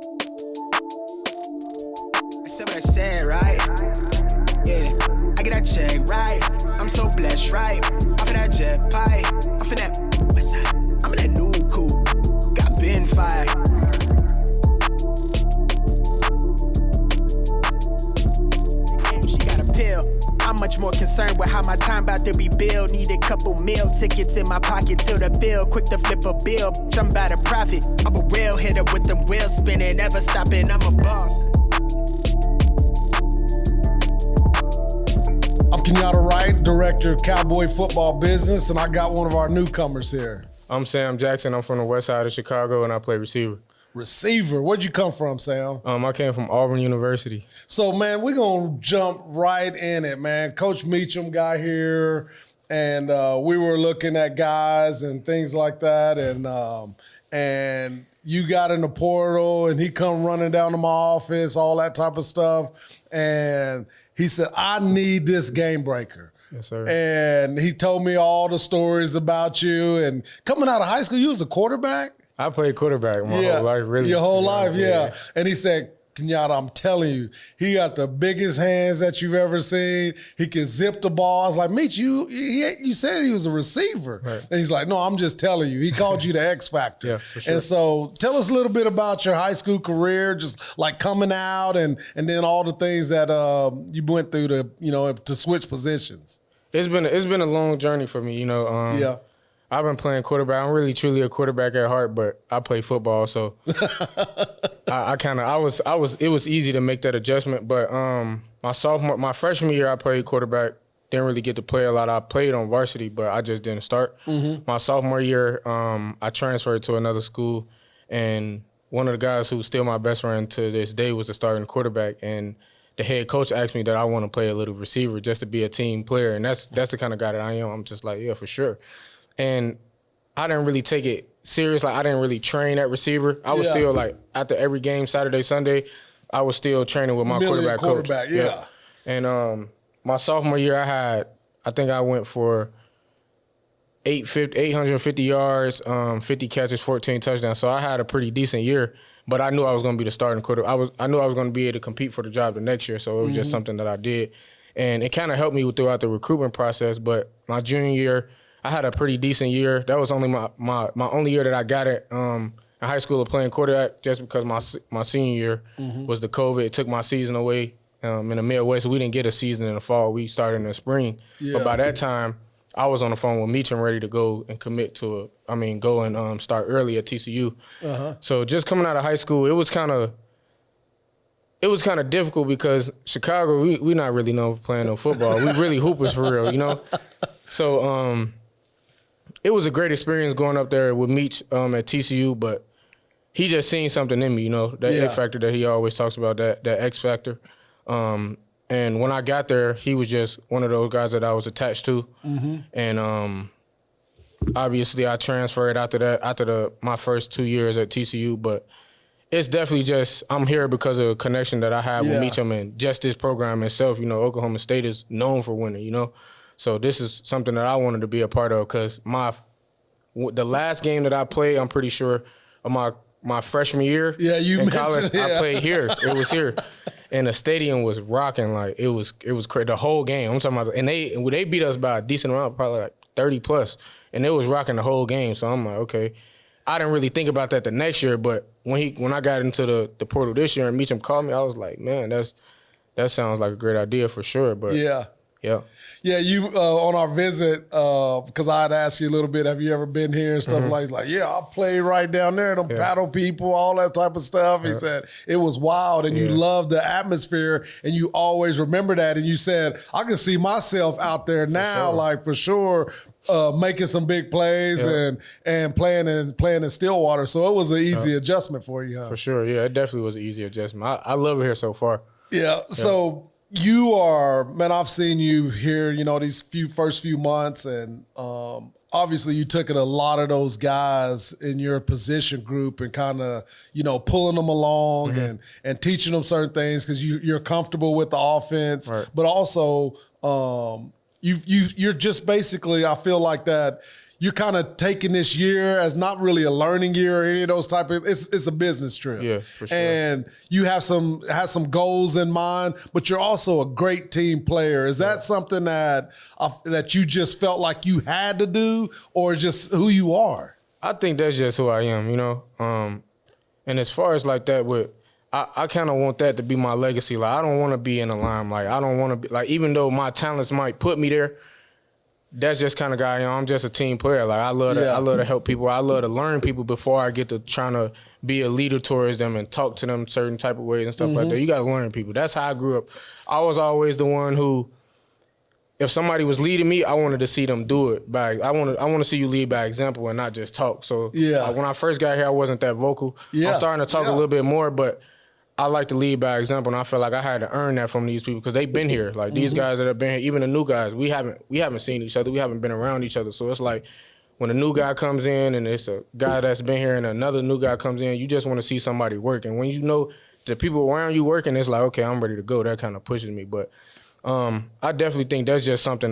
I said what I said, right? Yeah, I get that check, right? I'm so blessed, right? Off of that jet pie, off of that, what's that? I'm in that new coupe, got bin fired. She got a pill. I'm much more concerned with how my time about to be billed. Need a couple meal tickets in my pocket till the bill. Quick to flip a bill, I'm about to profit. I'm a real hitter with them wheels spinning, never stopping, I'm a boss. I'm Kenyatta Wright, Director of Cowboy Football Business, and I got one of our newcomers here. I'm Sam Jackson. I'm from the west side of Chicago, and I play receiver. Receiver. Where'd you come from, Sam? I came from Auburn University. So, man, we're going to jump right in it, man. Coach Meacham got here, and we were looking at guys and things like that, and you got in the portal, and he come running down to my office, all that type of stuff, and he said, I need this game breaker. Yes, sir. And he told me all the stories about you, and coming out of high school, you was a quarterback? I played quarterback my whole life, really. Your whole life, yeah. And he said, Kenyatta, I'm telling you, he got the biggest hands that you've ever seen. He can zip the ball. I was like, Meech, you said he was a receiver. Right. And he's like, no, I'm just telling you. He called you the X Factor. Yeah, for sure. And so tell us a little bit about your high school career, just like coming out and then all the things that you went through to switch positions. It's been a long journey for me, Yeah. I've been playing quarterback. I'm really truly a quarterback at heart, but I play football, so it was easy to make that adjustment. But my freshman year, I played quarterback. Didn't really get to play a lot. I played on varsity, but I just didn't start. Mm-hmm. My sophomore year, I transferred to another school, and one of the guys who's still my best friend to this day was the starting quarterback. And the head coach asked me that I want to play a little receiver just to be a team player, and that's the kind of guy that I am. I'm just like, yeah, for sure. And I didn't really take it serious. Like, I didn't really train at receiber. I was still, like, after every game, Saturday, Sunday, I was still training with my quarterback coach. Yeah. And my sophomore year, I think I went for 850 yards, 50 catches, 14 touchdowns. So I had a pretty decent year, but I knew I was going to be the starting quarterback. I knew I was going to be able to compete for the job the next year, so it was just something that I did. And it kind of helped me throughout the recruitment process. But my junior year, I had a pretty decent year. That was only my only year that I got it in high school of playing quarterback, just because my senior year was the COVID. It took my season away in the Midwest. So we didn't get a season in the fall. We started in the spring. Yeah. But by that time, I was on the phone with Meacham ready to go and go and start early at TCU. Uh-huh. So just coming out of high school, it was kind of difficult because Chicago, we not really known for playing no football. We really hoopers for real, So it was a great experience going up there with Meech at TCU, but he just seen something in me, that X factor that he always talks about, that X factor. And when I got there, he was just one of those guys that I was attached to. Mm-hmm. And obviously I transferred after my first 2 years at TCU, but it's definitely just I'm here because of a connection that I have with Meacham and just this program itself. Oklahoma State is known for winning, So this is something that I wanted to be a part of because the last game that I played, I'm pretty sure, of my freshman year in college, I played here. It was here. And the stadium was rocking. Like, it was crazy. The whole game. I'm talking about, and they beat us by a decent amount, probably like 30 plus. And it was rocking the whole game. So I'm like, okay. I didn't really think about that the next year, but when I got into the portal this year and Meacham called me, I was like, man, that sounds like a great idea for sure. But yeah. Yeah, you on our visit, because I had asked you a little bit, have you ever been here and stuff like, I played right down there, them paddle people, all that type of stuff. He said it was wild and you loved the atmosphere and you always remember that. And you said, I can see myself out there now, for sure, making some big plays and playing in Stillwater. So it was an easy adjustment for you, huh? For sure, yeah, it definitely was an easy adjustment. I love it here so far. Yeah. So you are, man, I've seen you here, these first few months, and obviously you took it a lot of those guys in your position group and kind of, pulling them along and teaching them certain things because you're comfortable with the offense, but also you're just basically, I feel like that you're kind of taking this year as not really a learning year or any of those type of, it's a business trip. Yeah, for sure. And you have some goals in mind, but you're also a great team player. Is that something that you just felt like you had to do, or just who you are? I think that's just who I am, you know? And as far as like that I kind of want that to be my legacy. Like, I don't want to be in the limelight. I don't want to be, like, even though my talents might put me there, that's just kind of guy I am. I'm just a team player. Like, I love to help people. I love to learn people before I get to trying to be a leader towards them and talk to them certain type of ways and stuff like that. You got to learn people. That's how I grew up. I was always the one who, if somebody was leading me, I wanted to see them do it. I want to see you lead by example and not just talk. So when I first got here, I wasn't that vocal. I'm starting to talk a little bit more, but I like to lead by example, and I feel like I had to earn that from these people because they've been here. Like, these guys that have been here, even the new guys, we haven't seen each other. We haven't been around each other. So it's like when a new guy comes in and it's a guy that's been here and another new guy comes in, you just want to see somebody work. And when you know the people around you working, it's like, okay, I'm ready to go. That kind of pushes me. But I definitely think that's just something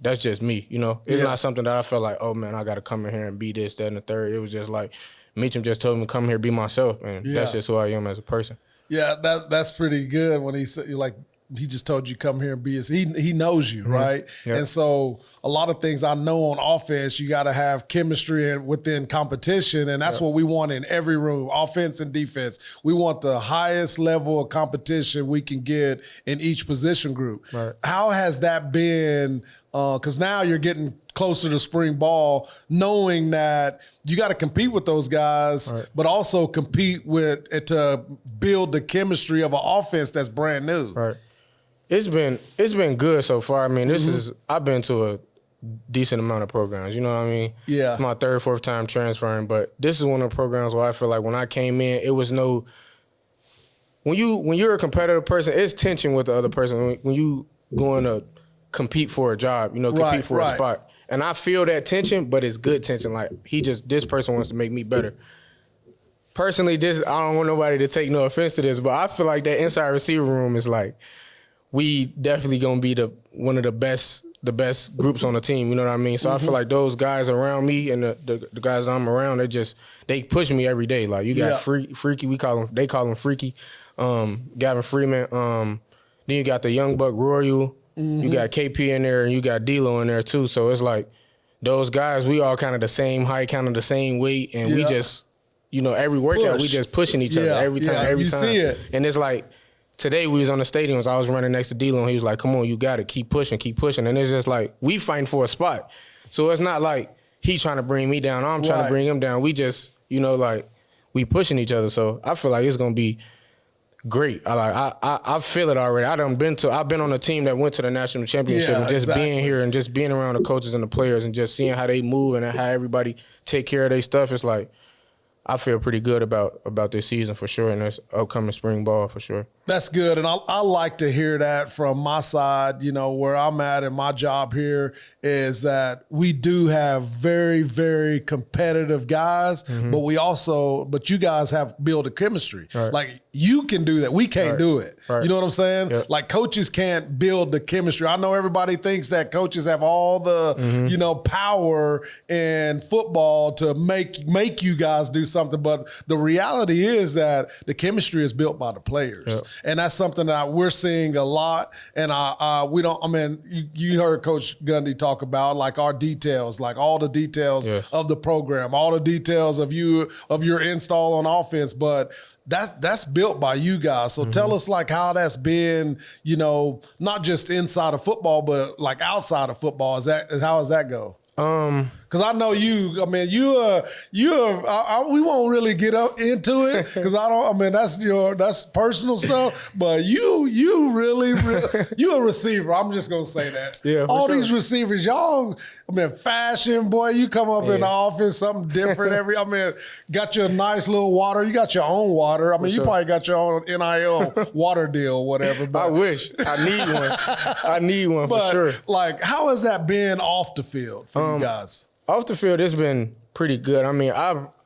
that's just me, you know? It's not something that I felt like, oh, man, I got to come in here and be this, that, and the third. It was just like, Meacham just told me to come here, be myself, and that's just who I am as a person. Yeah, that's pretty good when he said, like, he just told you come here and be his. He knows you, right? Yep. And so a lot of things I know on offense, you got to have chemistry and within competition, and that's what we want in every room, offense and defense. We want the highest level of competition we can get in each position group. Right. How has that been? Because now you're getting closer to spring ball, knowing that you got to compete with those guys, but also compete with to build the chemistry of an offense that's brand new. Right. It's been good so far. I mean, I've been to a decent amount of programs. You know what I mean? Yeah. It's my third, fourth time transferring, but this is one of the programs where I feel like when I came in, it was no. When you're a competitive person, it's tension with the other person. When you going to compete for a job, you know, compete for a spot. And I feel that tension, but it's good tension. Like, this person wants to make me better. Personally, I don't want nobody to take no offense to this, but I feel like that inside receiver room is like, we definitely gonna be one of the best groups on the team. You know what I mean? So I feel like those guys around me and the guys I'm around, they push me every day. Like, you got Freaky, they call him Freaky, Gavin Freeman. Then you got the young buck Royal. You got KP in there, and you got D-Lo in there too. So it's like those guys, we all kind of the same height, kind of the same weight, and we just, you know, every workout we just pushing each other every time. You see it. And it's like, today we was on the stadiums, I was running next to D-Lo, and he was like, come on, you got it, keep pushing. And it's just like, we fighting for a spot. So it's not like he trying to bring me down, I'm trying to bring him down. We just, you know, like, we pushing each other. So I feel like it's gonna be great. I feel it already. I've been on a team that went to the national championship, and just being here and just being around the coaches and the players and just seeing how they move and how everybody take care of their stuff. It's like, I feel pretty good about this season for sure, and this upcoming spring ball for sure. That's good, and I like to hear that from my side. You know, where I'm at in my job here is that we do have very, very competitive guys, but you guys have built a chemistry. Right. Like, you can do that. We can't do it. Right. You know what I'm saying? Yep. Like, coaches can't build the chemistry. I know everybody thinks that coaches have all the, you know, power in football to make you guys do something, but the reality is that the chemistry is built by the players. Yep. And that's something that we're seeing a lot. And you heard Coach Gundy talk about, like, our details, like all the details of the program, all the details of your install on offense, but that's built by you guys. So tell us, like, how that's been, you know, not just inside of football, but like outside of football. How does that go? Because I know you. I mean, we won't really get up into it because that's personal stuff. But you really, you a receiver. I'm just gonna say that. Yeah. All these receivers, y'all. I mean, fashion, boy. You come up in the office, something different. Got your nice little water. You got your own water. I mean, you probably got your own NIL water deal, or whatever. But I wish I need one. I need one for sure. Like, how has that been off the field for you guys? Off the field, it's been pretty good. I mean,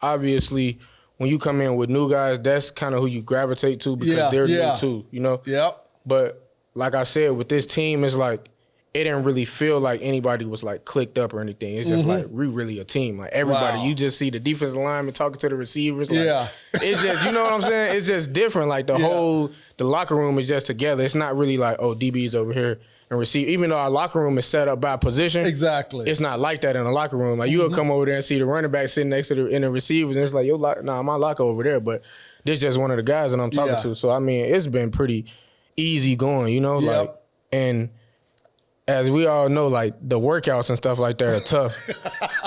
obviously, when you come in with new guys, that's kind of who you gravitate to because they're new too, you know? Yep. But like I said, with this team, it's like it didn't really feel like anybody was like clicked up or anything. It's just like we really a team. Like everybody, you just see the defensive lineman talking to the receivers. Like, it's just, you know what I'm saying? It's just different. Like the locker room is just together. It's not really like, oh, DB's over here and receive. Even though our locker room is set up by position, exactly, it's not like that in a locker room. Like you'll come over there and see the running back sitting next to the receivers, and it's like my locker over there, but this just one of the guys that I'm talking to. So I mean, it's been pretty easy going, you know, like and. As we all know, like the workouts and stuff like that are tough.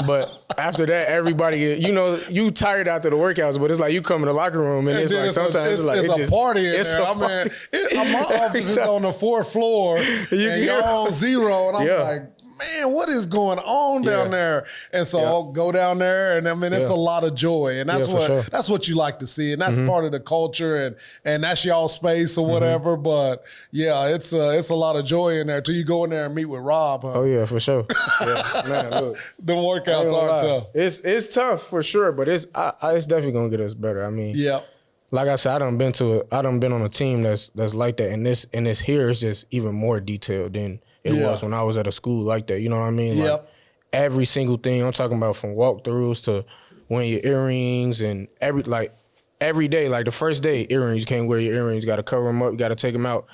But after that, everybody, you know, you tired after the workouts, but it's like you come in the locker room and it's like sometimes it's a party in there. I mean, my office is on the 4th floor and you're on 0, and I'm like, man, what is going on down there? And so I'll go down there, and I mean, it's a lot of joy, and that's that's what you like to see, and that's part of the culture, and that's y'all space or whatever. But yeah, it's a lot of joy in there till you go in there and meet with Rob. Huh? Oh yeah, for sure. Yeah, man, look, the workouts are tough. It's tough for sure, but it's definitely gonna get us better. I mean, like I said, I done been on a team that's like that, and this here is just even more detailed than it was when I was at a school like that. You know what I mean? Like every single thing I'm talking about, from walkthroughs to wearing your earrings and every day, like the first day, earrings, you can't wear your earrings, you got to cover them up, you got to take them out.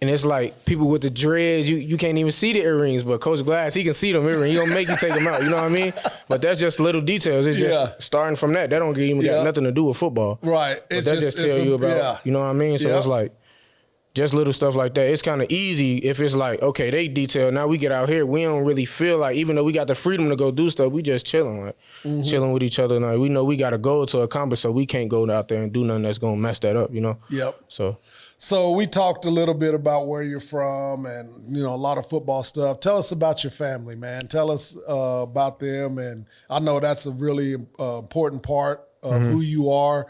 And it's like people with the dreads, you can't even see the earrings, but Coach Glass, he can see them earrings. He gonna make you take them out, you know what I mean? But that's just little details. It's just starting from that. That don't even got nothing to do with football. Right. But that just tell you about, you know what I mean? So it's like, just little stuff like that. It's kind of easy if it's like, okay, they detail. Now we get out here, we don't really feel like, even though we got the freedom to go do stuff, we just chilling, like chilling with each other. Like, we know we got a goal to accomplish, so we can't go out there and do nothing that's gonna mess that up, you know? So we talked a little bit about where you're from and, you know, a lot of football stuff. Tell us about your family, man. Tell us about them. And I know that's a really important part of who you are.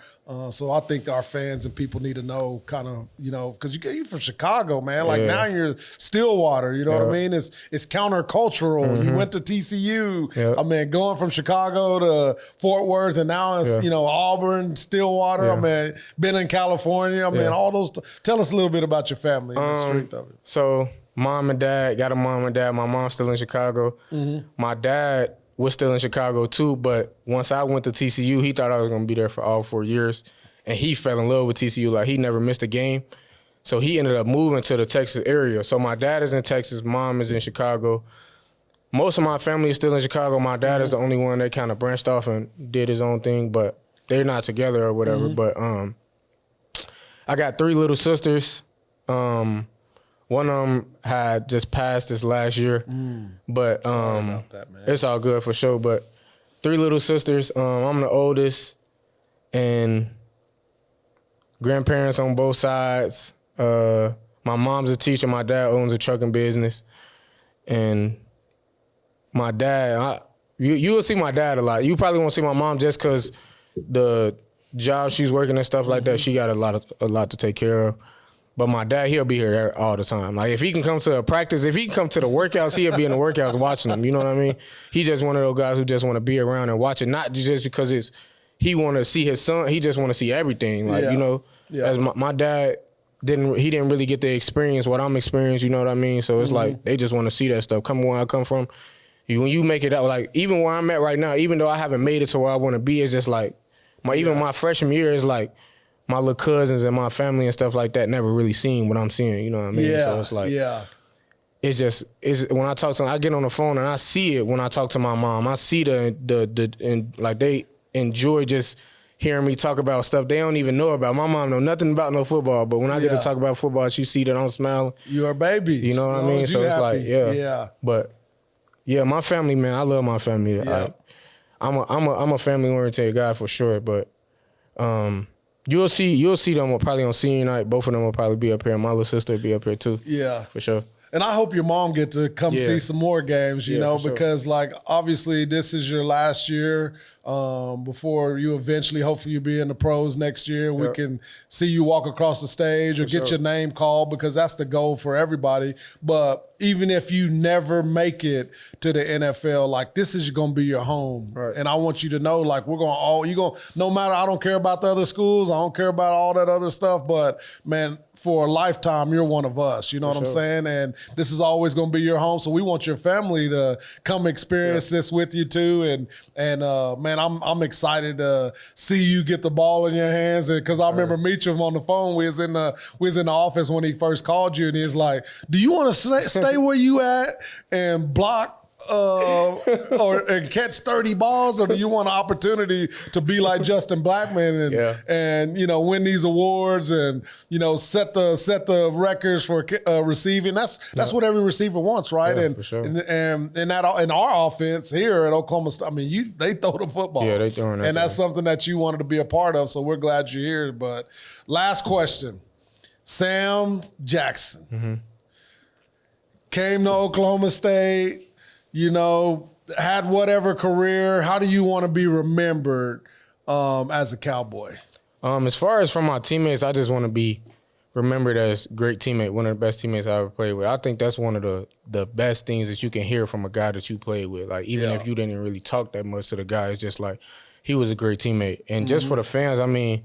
So I think our fans and people need to know kind of, you know, because you're from Chicago, man. Like now you're Stillwater, you know what I mean? It's countercultural. You went to TCU. I mean, going from Chicago to Fort Worth, and now it's, you know, Auburn, Stillwater. I mean, been in California. I mean, all those. Tell us a little bit about your family and the strength of it. So mom and dad, got a mom and dad. My mom's still in Chicago. My dad was still in Chicago too, but once I went to TCU, he thought I was gonna be there for all 4 years, and he fell in love with TCU. Like, he never missed a game, so he ended up moving to the Texas area. So my dad is in Texas, mom is in Chicago. Most of my family is still in Chicago. My dad is the only one that kind of branched off and did his own thing, but they're not together or whatever. But I got 3 little sisters. One of them had just passed this last year, but Sorry about that, man. It's all good for sure. But 3 little sisters. I'm the oldest, and grandparents on both sides. My mom's a teacher. My dad owns a trucking business, and my dad. You will see my dad a lot. You probably won't see my mom just because the job she's working and stuff like that. She got a lot to take care of. But my dad, he'll be here all the time. Like, if he can come to a practice, if he can come to the workouts, he'll be in the workouts watching them. You know what I mean? He's just one of those guys who just want to be around and watch it, not just because he want to see his son. He just want to see everything. Like, you know, as my dad didn't really get to experience what I'm experiencing. You know what I mean? So it's like they just want to see that stuff. Come where I come from, when you make it out, like even where I'm at right now, even though I haven't made it to where I want to be, it's just like my freshman year is like, my little cousins and my family and stuff like that never really seen what I'm seeing, you know what I mean? So it's like, it's when I talk to them, I get on the phone and I see it when I talk to my mom. I see and like they enjoy just hearing me talk about stuff they don't even know about. My mom know nothing about no football, but when I get to talk about football, she see that I'm smiling. You are babies. You know what I mean? So it's like, But yeah, my family, man, I love my family. I'm a family oriented guy for sure, but You'll see them probably on senior night. Both of them will probably be up here. My little sister will be up here too. Yeah. For sure. And I hope your mom get to come see some more games, you know, because like obviously this is your last year before you eventually, hopefully you'll be in the pros next year. We can see you walk across the stage or get your name called, because that's the goal for everybody. But even if you never make it to the NFL, like, this is going to be your home. Right. And I want you to know, like, no matter, I don't care about the other schools. I don't care about all that other stuff, but man, for a lifetime, you're one of us. You know what I'm saying? And this is always going to be your home. So we want your family to come experience this with you too. And man, I'm excited to see you get the ball in your hands. And because I remember meeting him on the phone. We was in the office when he first called you, and he's like, "Do you want to stay where you at and block and catch 30 balls, or do you want an opportunity to be like Justin Blackmon and you know, win these awards and, you know, set the records for receiving?" That's what every receiver wants, right? And, for sure. and in our offense here at Oklahoma State, I mean, they throw the football. Yeah, they throwing that. And that's something that you wanted to be a part of. So we're glad you're here. But last question, Sam Jackson came to Oklahoma State. You know, had whatever career. How do you want to be remembered as a Cowboy? As far as from my teammates, I just want to be remembered as great teammate, one of the best teammates I ever played with. I think that's one of the best things that you can hear from a guy that you played with. Like, even if you didn't really talk that much to the guy, it's just like, he was a great teammate. And just for the fans, I mean,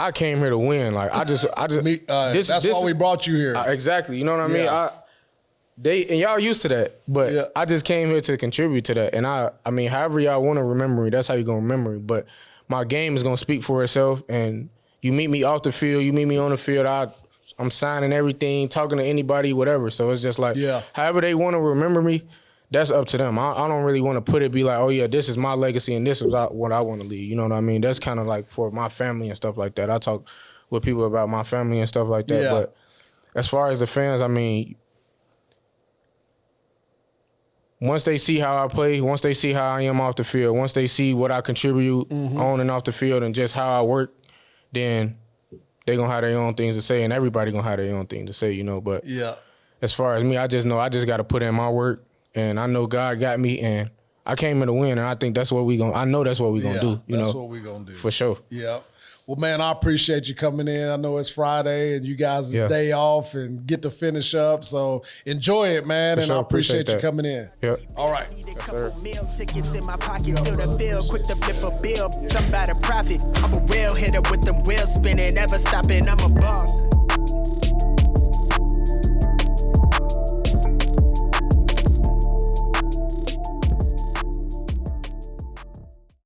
I came here to win. Like, that's why we brought you here. Exactly. You know what I mean? And y'all used to that, but I just came here to contribute to that. And I mean, however y'all want to remember me, that's how you're going to remember me. But my game is going to speak for itself. And you meet me off the field, you meet me on the field, I'm signing everything, talking to anybody, whatever. So it's just like, however they want to remember me, that's up to them. I don't really want to be like, oh yeah, this is my legacy and this is what I want to leave. You know what I mean? That's kind of like for my family and stuff like that. I talk with people about my family and stuff like that. Yeah. But as far as the fans, I mean, once they see how I play, once they see how I am off the field, once they see what I contribute on and off the field and just how I work, then they're going to have their own things to say, and everybody going to have their own thing to say, you know. But as far as me, I just know I just got to put in my work, and I know God got me, and I came here to win, and I think that's what I know that's what we're going to do, you know. That's what we're going to do. For sure. Yeah. Well, man, I appreciate you coming in. I know it's Friday and you guys' day off and get to finish up. So enjoy it, man. I appreciate you coming in. Yep. All right. Yes, sir. Meal tickets in my pocket till the bill. Quick to flip a bill. Jump out of profit. I'm a real hitter with them wheels spinning. Never stopping. I'm a boss.